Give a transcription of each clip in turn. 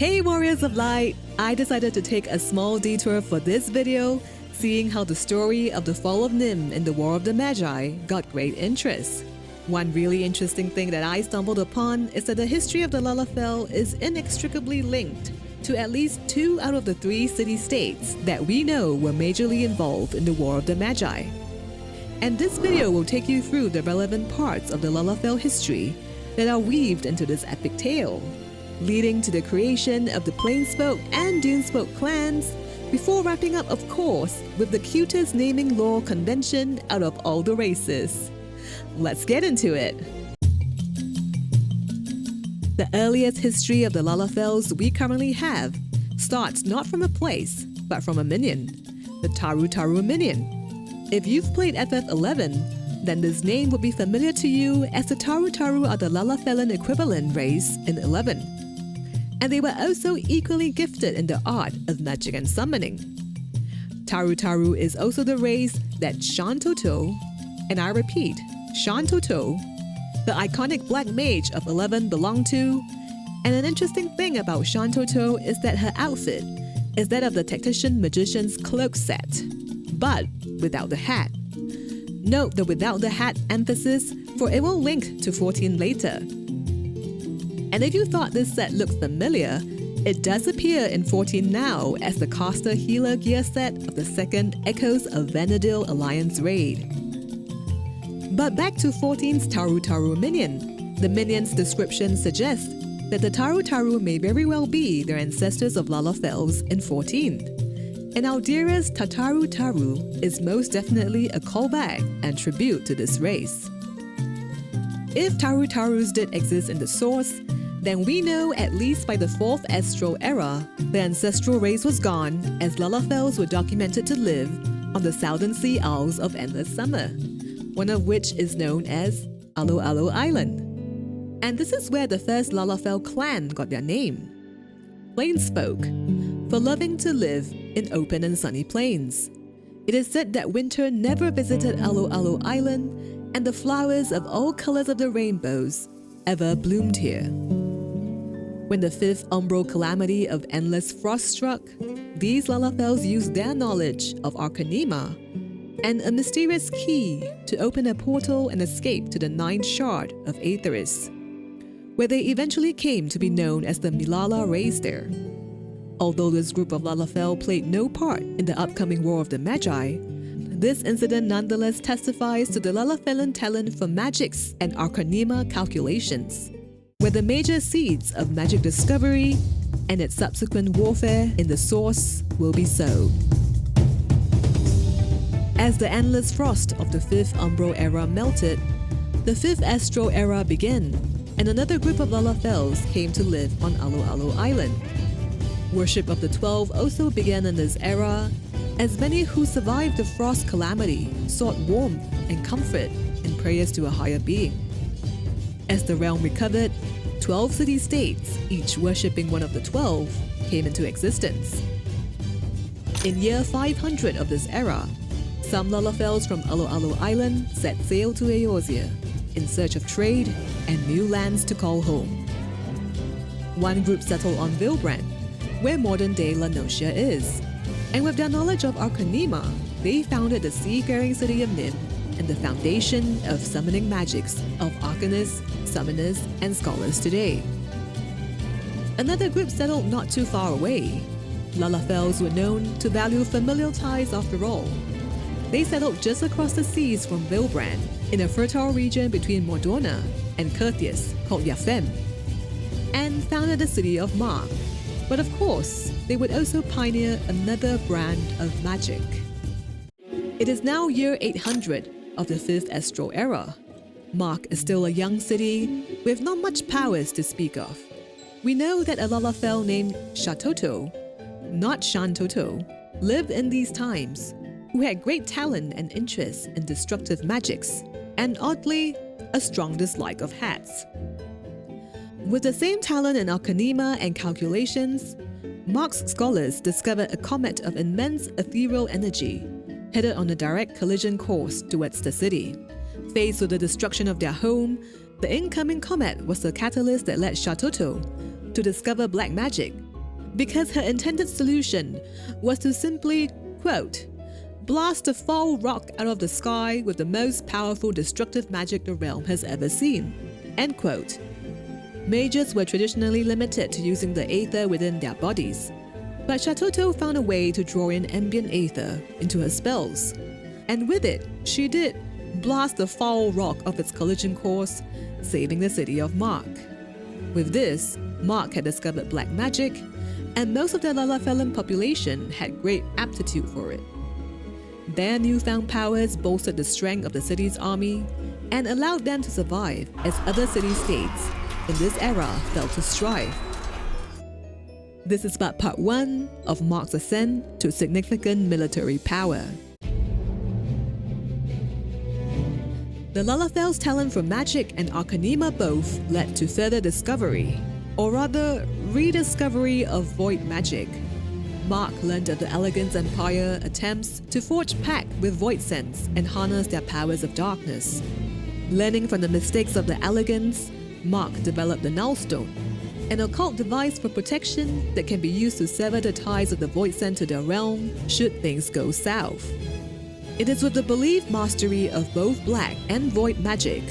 Hey Warriors of Light! I decided to take a small detour for this video, seeing how the story of the fall of Nim in the War of the Magi got great interest. One really interesting thing that I stumbled upon is that the history of the Lalafell is inextricably linked to at least 2 out of the 3 city-states that we know were majorly involved in the War of the Magi. And this video will take you through the relevant parts of the Lalafell history that are weaved into this epic tale, leading to the creation of the Plainsfolk and Dunesfolk clans, before wrapping up, of course, with the cutest naming lore convention out of all the races. Let's get into it! The earliest history of the Lalafells we currently have starts not from a place, but from a minion, the Tarutaru minion. If you've played FF11, then this name would be familiar to you, as the Tarutaru are the Lalafellan equivalent race in 11. And they were also equally gifted in the art of magic and summoning. Tarutaru is also the race that Shantotto, and I repeat, Shatotto, the iconic black mage of 11 belonged to. And an interesting thing about Shantotto is that her outfit is that of the tactician magician's cloak set, but without the hat. Note the without the hat emphasis, for it will link to 14 later. And if you thought this set looked familiar, it does appear in 14 now as the caster healer gear set of the second Echoes of Vanadil Alliance raid. But back to 14's Tarutaru minion. The minion's description suggests that the Tarutaru may very well be their ancestors of Lalafells in 14. And our dearest Tataru Taru is most definitely a callback and tribute to this race. If Tarutarus did exist in the source, then we know at least by the 4th Astral Era, the ancestral race was gone, as Lalafells were documented to live on the southern sea isles of Endless Summer, one of which is known as Aloalo Island. And this is where the first Lalafell clan got their name, Plainsfolk, for loving to live in open and sunny plains. It is said that winter never visited Aloalo Island, and the flowers of all colors of the rainbows ever bloomed here. When the 5th umbral calamity of endless frost struck, these Lalafells used their knowledge of Arcanima and a mysterious key to open a portal and escape to the 9th shard of Aetheris, where they eventually came to be known as the Milala race there. Although this group of Lalafell played no part in the upcoming War of the Magi, this incident nonetheless testifies to the Lalafellan talent for Magicks and Arcanima calculations, where the major seeds of magic discovery and its subsequent warfare in the source will be sowed. As the endless frost of the 5th Umbral Era melted, the 5th Astral Era began, and another group of Lalafells came to live on Aloalo Island. Worship of the 12 also began in this era, as many who survived the frost calamity sought warmth and comfort in prayers to a higher being. As the realm recovered, 12 city-states, each worshipping one of the 12, came into existence. In year 500 of this era, some Lalafells from Aloalo Island set sail to Eorzea in search of trade and new lands to call home. One group settled on Vilbrand, where modern-day La Nocia is, and with their knowledge of Arcanima, they founded the seafaring city of Nim and the foundation of summoning magics of arcanists, summoners, and scholars today. Another group settled not too far away. Lalafells were known to value familial ties after all. They settled just across the seas from Vilbrand, in a fertile region between Mordorna and Curtius called Yafem, and founded the city of Mhach. But of course, they would also pioneer another brand of magic. It is now year 800 of the 5th Astral Era. Mhach is still a young city with not much powers to speak of. We know that a Lalafell named Shatotto, not Shantotto, lived in these times, who had great talent and interest in destructive magics, and oddly, a strong dislike of hats. With the same talent in Arcanima and calculations, Mhach's scholars discovered a comet of immense ethereal energy, headed on a direct collision course towards the city. Faced with the destruction of their home, the incoming comet was the catalyst that led Shatotto to discover black magic because her intended solution was to simply, quote, blast a foul rock out of the sky with the most powerful destructive magic the realm has ever seen, end quote. Mages were traditionally limited to using the aether within their bodies, but Shatotto found a way to draw in ambient aether into her spells, and with it, she did blast the foul rock of its collision course, saving the city of Mhach. With this, Mhach had discovered black magic, and most of the Lalafellan population had great aptitude for it. Their newfound powers bolstered the strength of the city's army and allowed them to survive as other city-states in this era fell to strife. This is but part 1 of Mhach's ascent to significant military power. The Lalafells' talent for magic and arcanema both led to further discovery, or rather rediscovery of void magic. Mhach learned of the Elegant's Empire attempts to forge pact with Void Sense and harness their powers of darkness. Learning from the mistakes of the Elegants, Mhach developed the Nullstone, an occult device for protection that can be used to sever the ties of the Void Sense to their realm should things go south. It is with the believed mastery of both black and void magic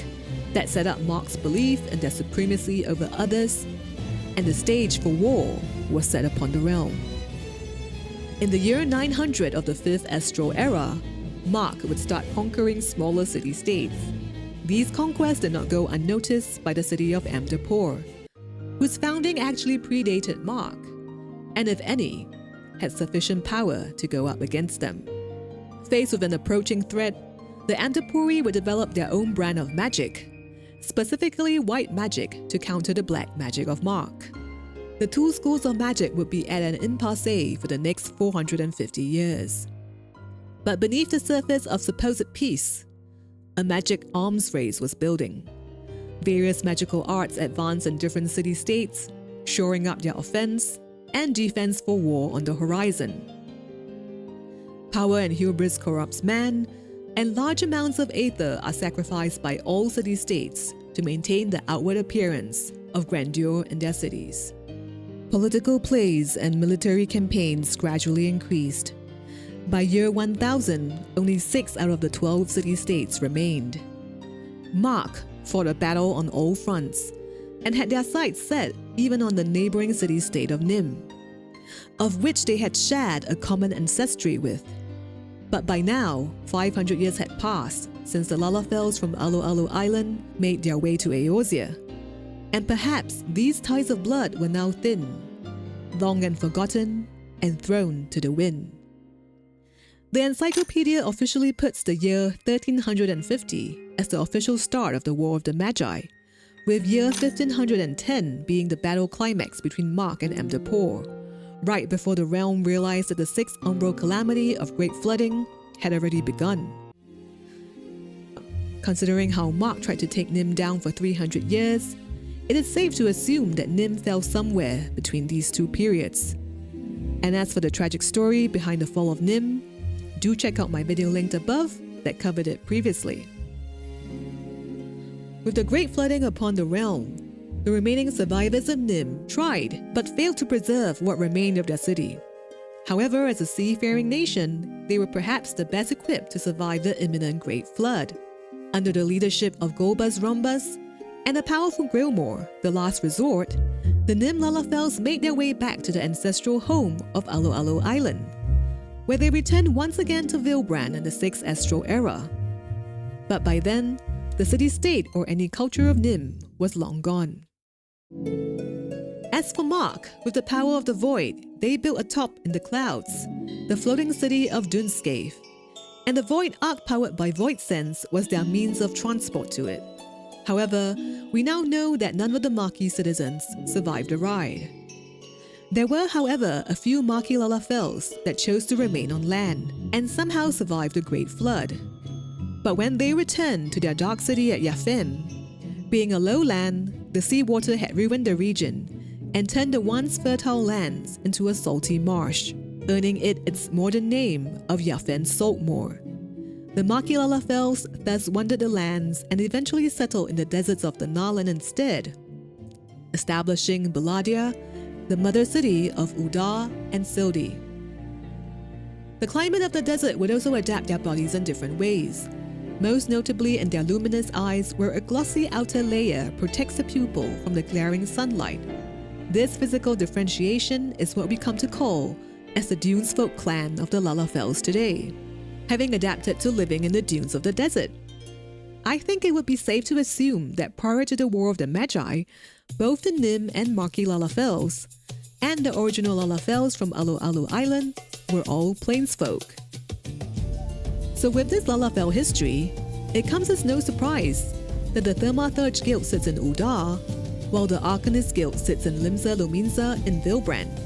that set up Mhach's belief in their supremacy over others, and the stage for war was set upon the realm. In the year 900 of the 5th Astral Era, Mhach would start conquering smaller city-states. These conquests did not go unnoticed by the city of Amdapor, whose founding actually predated Mhach, and if any, had sufficient power to go up against them. Faced with an approaching threat, the Amdapori would develop their own brand of magic, specifically white magic to counter the black magic of Mhach. The two schools of magic would be at an impasse for the next 450 years. But beneath the surface of supposed peace, a magic arms race was building. Various magical arts advanced in different city-states, shoring up their offense and defense for war on the horizon. Power and hubris corrupts man, and large amounts of aether are sacrificed by all city-states to maintain the outward appearance of grandeur in their cities. Political plays and military campaigns gradually increased. By year 1000, only 6 out of the 12 city-states remained. Mhach fought a battle on all fronts and had their sights set even on the neighboring city-state of Nim, of which they had shared a common ancestry with. But by now, 500 years had passed since the Lalafells from Aloalo Island made their way to Eorzea, and perhaps these ties of blood were now thin, long and forgotten, and thrown to the wind. The encyclopedia officially puts the year 1350 as the official start of the War of the Magi, with year 1510 being the battle climax between Mhach and Amdapor, right before the realm realized that the sixth umbral calamity of great flooding had already begun. Considering how Mhach tried to take Nim down for 300 years, it is safe to assume that Nim fell somewhere between these two periods. And as for the tragic story behind the fall of Nim, do check out my video linked above that covered it previously. With the great flooding upon the realm, the remaining survivors of Nim tried but failed to preserve what remained of their city. However, as a seafaring nation, they were perhaps the best equipped to survive the imminent Great Flood. Under the leadership of Golbus Rhombus and a powerful Grillmore, the last resort, the Nim Lalafells made their way back to the ancestral home of Aloalo Island, where they returned once again to Vilbrand in the 6th Astral Era. But by then, the city-state or any culture of Nim was long gone. As for Mhach, with the power of the Void, they built atop in the clouds the floating city of Dunescaith, and the Void Ark powered by Void Sense was their means of transport to it. However, we now know that none of the Mhachi citizens survived the ride. There were, however, a few Mhachi Lalafells that chose to remain on land and somehow survived the Great Flood. But when they returned to their dark city at Yafim, being a lowland, the seawater had ruined the region and turned the once fertile lands into a salty marsh, earning it its modern name of Yafin Saltmoor. The Mhachi Lalafells thus wandered the lands and eventually settled in the deserts of the Narland instead, establishing Belah'dia, the mother city of Ul'dah and Sildih. The climate of the desert would also adapt their bodies in different ways, most notably in their luminous eyes, where a glossy outer layer protects the pupil from the glaring sunlight. This physical differentiation is what we come to call as the Dunesfolk clan of the Lalafells today, having adapted to living in the dunes of the desert. I think it would be safe to assume that prior to the War of the Magi, both the Nim and Mhachi Lalafells and the original Lalafells from Aloalo Island were all Plainsfolk. So with this Lalafell history, it comes as no surprise that the Thaumaturge Guild sits in Ul'dah, while the Arcanist Guild sits in Limsa Lominsa in Vilbrand.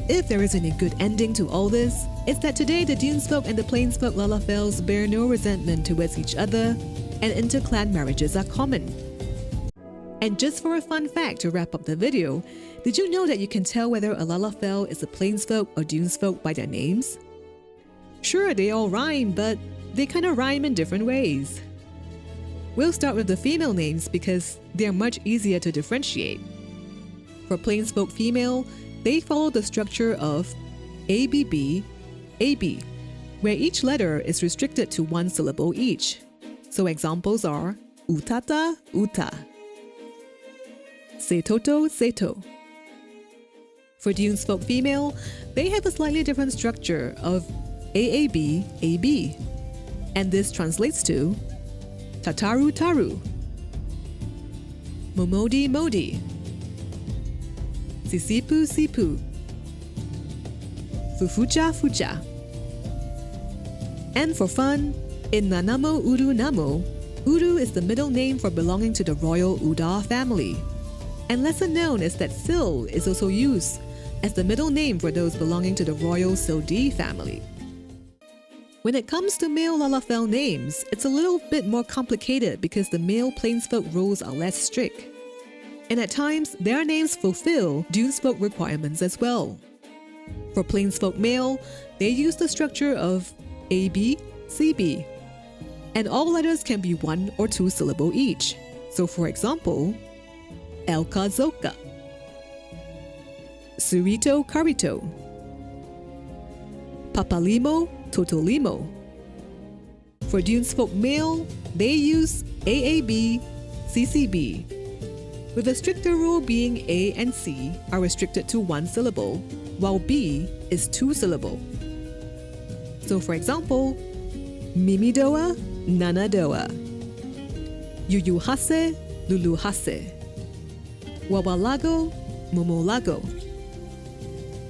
If there is any good ending to all this, it's that today the Dunesfolk and the Plainsfolk Lalafells bear no resentment towards each other, and inter-clan marriages are common. And just for a fun fact to wrap up the video, did you know that you can tell whether a Lalafell is a Plainsfolk or Dunesfolk by their names? Sure, they all rhyme, but they kind of rhyme in different ways. We'll start with the female names because they're much easier to differentiate. For Plainsfolk female, they follow the structure of ABB, AB, where each letter is restricted to one syllable each. So examples are Utata, Uta, Shatotto, Seto. For Dunesfolk female, they have a slightly different structure of AAB, AB, and this translates to Tataru Taru, Momodi Modi, Sisipu Sipu, Fufucha Fucha. And for fun, in Nanamo Uru Namo, Uru is the middle name for belonging to the royal Ul'dah family. And lesser known is that Sil is also used as the middle name for those belonging to the royal Sildih family. When it comes to male Lalafell names, it's a little bit more complicated because the male Plainsfolk rules are less strict. And at times, their names fulfill Dunesfolk requirements as well. For Plainsfolk male, they use the structure of AB, CB, and all letters can be one or two syllable each. So for example, Elka Zoka, Surito Carito, Papalimo Totolimo. For Dunesfolk male, they use AAB, CCB, with a stricter rule being A and C are restricted to one syllable, while B is two syllable. So for example, Mimidoa, Nanadoa, Yuyuhase, Luluhase, Wawalago, Momolago.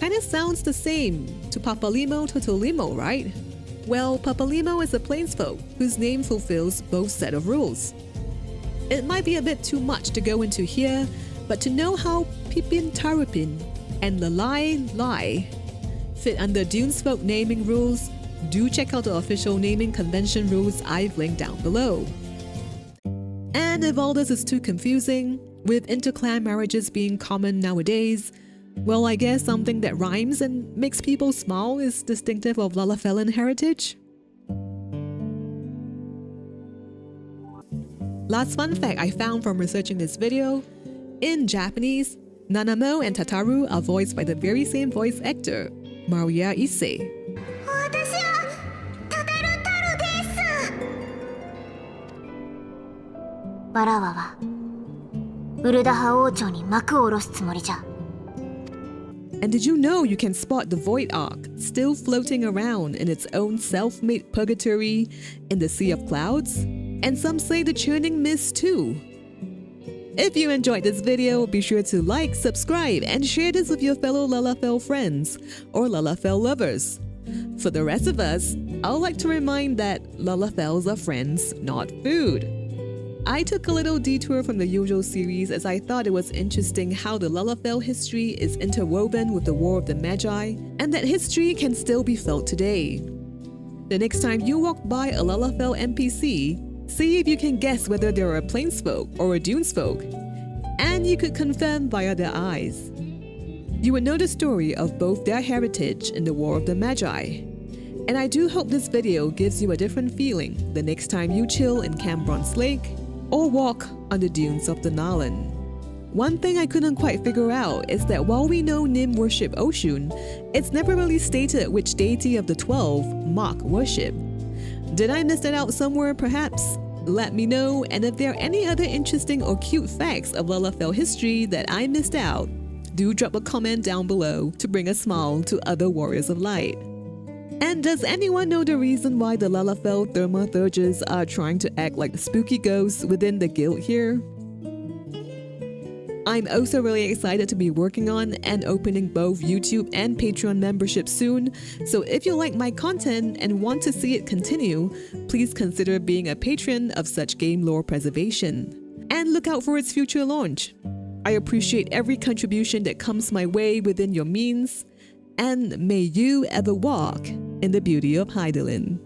Kinda sounds the same to Papalimo Totolimo, right? Well, Papalimo is a Plainsfolk whose name fulfills both set of rules. It might be a bit too much to go into here, but to know how Pipin Tarupin and Lalai Lai fit under Dunesfolk naming rules, do check out the official naming convention rules I've linked down below. And if all this is too confusing, with interclan marriages being common nowadays, well, I guess something that rhymes and makes people smile is distinctive of Lalafellan heritage. Last fun fact I found from researching this video, in Japanese, Nanamo and Tataru are voiced by the very same voice actor, Maria Issei. And did you know you can spot the Void Ark still floating around in its own self-made purgatory in the Sea of Clouds? And some say the churning mist too. If you enjoyed this video, be sure to like, subscribe, and share this with your fellow Lalafell friends or Lalafell lovers. For the rest of us, I'd like to remind that Lalafells are friends, not food. I took a little detour from the usual series as I thought it was interesting how the Lalafell history is interwoven with the War of the Magi, and that history can still be felt today. The next time you walk by a Lalafell NPC, see if you can guess whether they're a Plainsfolk or a Dunesfolk, and you could confirm via their eyes. You would know the story of both their heritage in the War of the Magi. And I do hope this video gives you a different feeling the next time you chill in Camp Bronze Lake or walk on the dunes of the Nalan. One thing I couldn't quite figure out is that while we know Nim worship Oshun, it's never really stated which deity of the 12 Mhach worship. Did I miss that out somewhere perhaps? Let me know, and if there are any other interesting or cute facts of Lalafell history that I missed out, do drop a comment down below to bring a smile to other warriors of light. And does anyone know the reason why the Lalafell Thaumaturges are trying to act like spooky ghosts within the guild here? I'm also really excited to be working on and opening both YouTube and Patreon memberships soon, so if you like my content and want to see it continue, please consider being a patron of such game lore preservation. And look out for its future launch. I appreciate every contribution that comes my way within your means, and may you ever walk in the beauty of Hydaelyn.